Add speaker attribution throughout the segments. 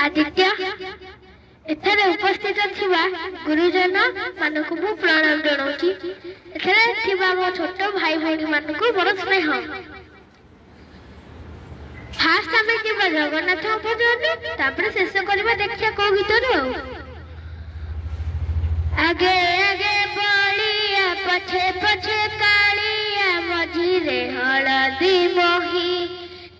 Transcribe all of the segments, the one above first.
Speaker 1: आदित्य एथरे उपस्थित थिबा गुरुजन मानकु मु प्रणाम जणाउची। एथरे थिबा मो छोट भाई भौणी मानकु बड़ स्नेह। फास्ट आमे थिबा जगन्नाथ भजन तापर शेष करबा देखिया को गीतर आगे आगे बलिया पछे पछे कालिया मझिरे हळदी मोही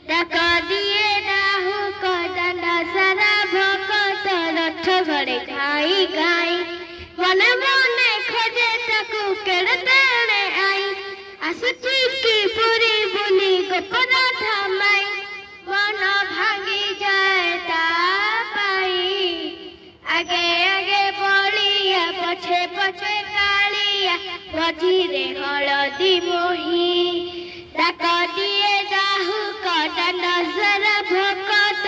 Speaker 1: डाक दिए डाहु कदंडा सारा भकत रथ घरे गाई गाई मने मने खोजे ताकू केड़े तेड़े आई आसुची की पूरी बुली गोपरा धामाई मन भांगी जाए ता पाई आगे आगे बलिया पछे पछे कालिया मझिरे हळदी मोही डाक दिए डाहु कदंडा सारा भकत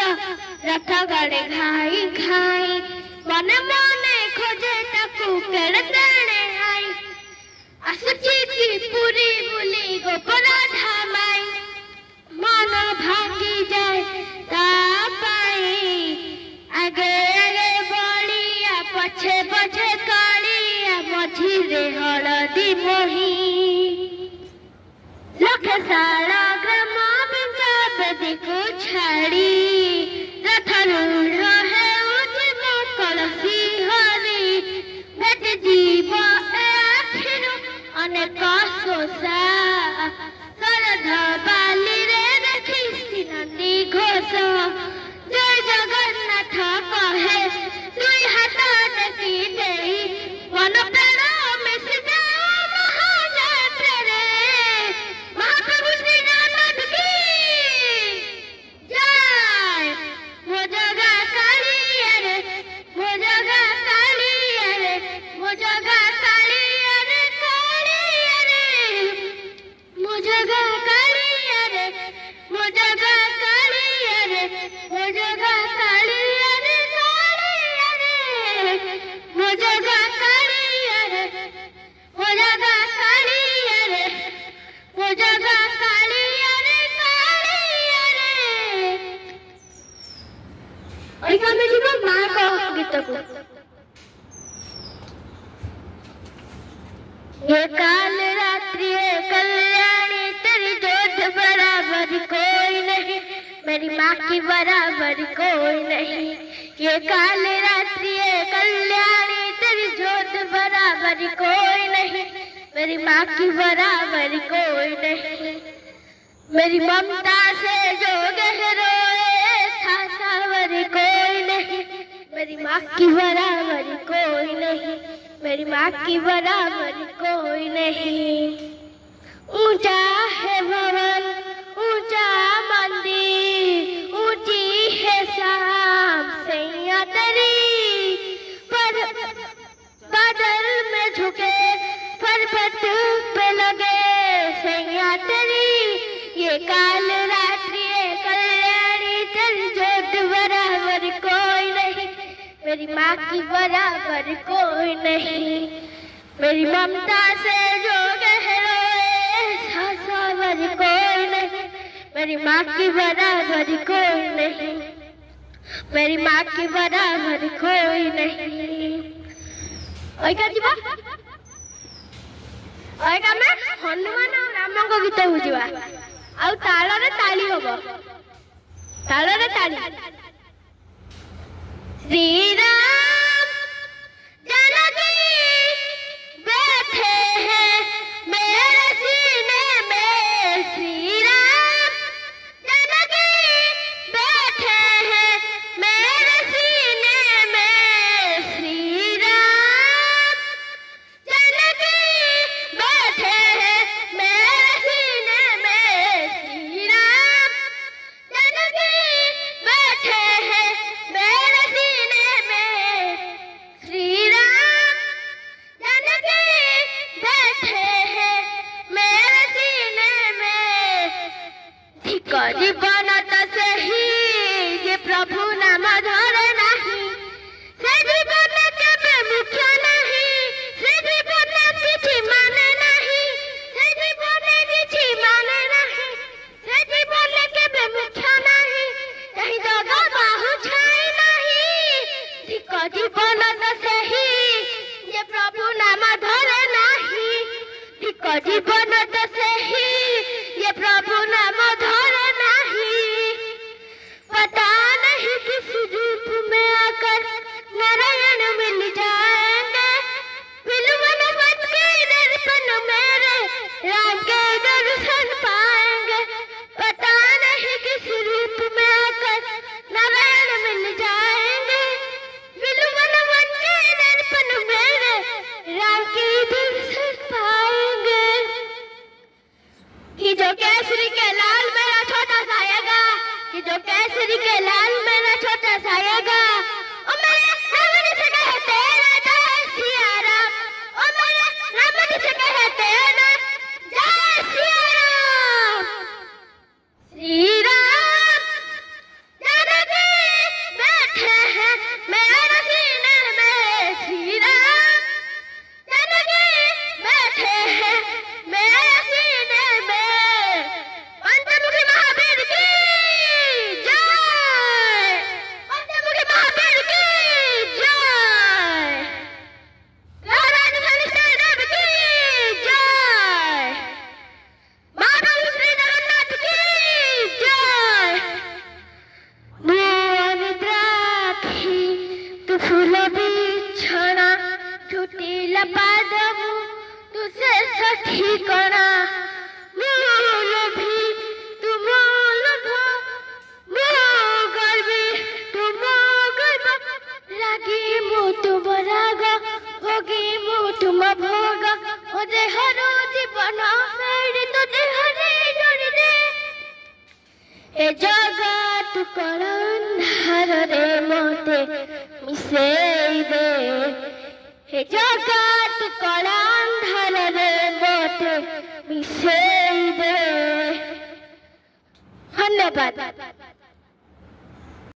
Speaker 1: रथ गड़े घाई घाई मने मने खोजे ताकू केड़े तेड़े आई आसुची की पूरी बुली गोपरा धामाई मन भांगी जाए ता पाई आगे आगे बलिया पछे पछे कालिया मझिरे हळदी मोही लखसाला ग्राम बेदी को छाड़ी रथ रूढ़ है उजम कलसी हरी गज जीव आखिर अनेक सोसा शरद बाली रे देखी नंदी घोष जय जगन्नाथ कहे दुई हाथ टेकी देई मन प्राण मिशि जाओ महाजात्रा रे महाप्रभु श्री रामनाथ की जय। मो जगा कालिया रे मो जगा कालिया रे मो जगा कालिया रे कालिया रे मो जगा कालिया रे मो जगा कालिया रे मो जगा कालिया रे कालिया रे मो जगा कालिया रे मो जगा कालिया रे मो जगा कालिया रे कालिया रे। ओइका में जीवा मां को गीत को ये काल रात्रि है कल्याणी तेरी जोत बराबर कोई नहीं मेरी माँ की बराबर कोई नहीं। ये काल रात्रि है कल्याणी तेरी जोत बराबर कोई नहीं मेरी माँ की बराबर कोई नहीं। मेरी ममता से जो गहरोए सावर कोई नहीं मेरी माँ की बराबर कोई नहीं मेरी माँ की बराबर कोई नहीं। ऊंचा है भवन ऊंचा मंदिर ऊंची है शाम सैया तेरी पर बादल में झुके पर्वत पे लगे सैया तेरी ये काल रात्रि है कल्याणी तेरी जोत बराबर कोई नहीं मेरी माँ की बराबर कोई नहीं। मेरी ममता से जो गहरोए सावर कोई नहीं मेरी माँ की बराबर कोई नहीं मेरी माँ की बराबर कोई नहीं। ओइका जीवा ओइका में हनुमान और राम को गीत बुझिबा आ ताल रे ताली होबो ताल रे ताली श्री राम जानकी बैठे हैं मेरे सीने में श्री राम जानकी बैठे हैं मेरे सीने में श्री राम जानकी बैठे हैं मेरे सीने में श्री राम जानकी बैठे ଏକ ଜୀବନ ତ ସେହି ये प्रभु नाम धर नहीं पता नहीं किस रूप में आकर नारायण मिल जाएंगे विलुवन बन के दर्पण मेरे राम के दर्शन पाएंगे पता नहीं किस रूप में आकर नारायण मिल जाएंगे विलुवन बन के दर्पण मेरे राम के दर्शन पाएंगे कि जो केसरी के लाल मेरा छोटा साएगा कि जो केसरी के लाल मेरा छोटा साएगा ओ मेरे राम से कहे तेरा जय सिया राम ओ मेरे राम से कहे तेरा जय सिया राम श्री राम जानकी बैठे हैं मेरे सीने में श्री राम जानकी बैठे हैं मेरे सीने में पंचमुखी महावीर की जय पंचमुखी महावीर की जय रानी शनिश्चर देव की जय महाप्रभु श्री जगन्नाथ की जय निद्राखी तू फूल बिछଣା छुटिला पादमु तुसे सठी कणा भी तुम रागी मु तुम राग भोगी मु तुम भोग ओ देहर जीवन फेरी तो देहरे जोड़ी दे ए जगत कण अंधार रे मते मिसेई दे हे जगत कण अंधार रे मते मिसेई दे धन्यवाद।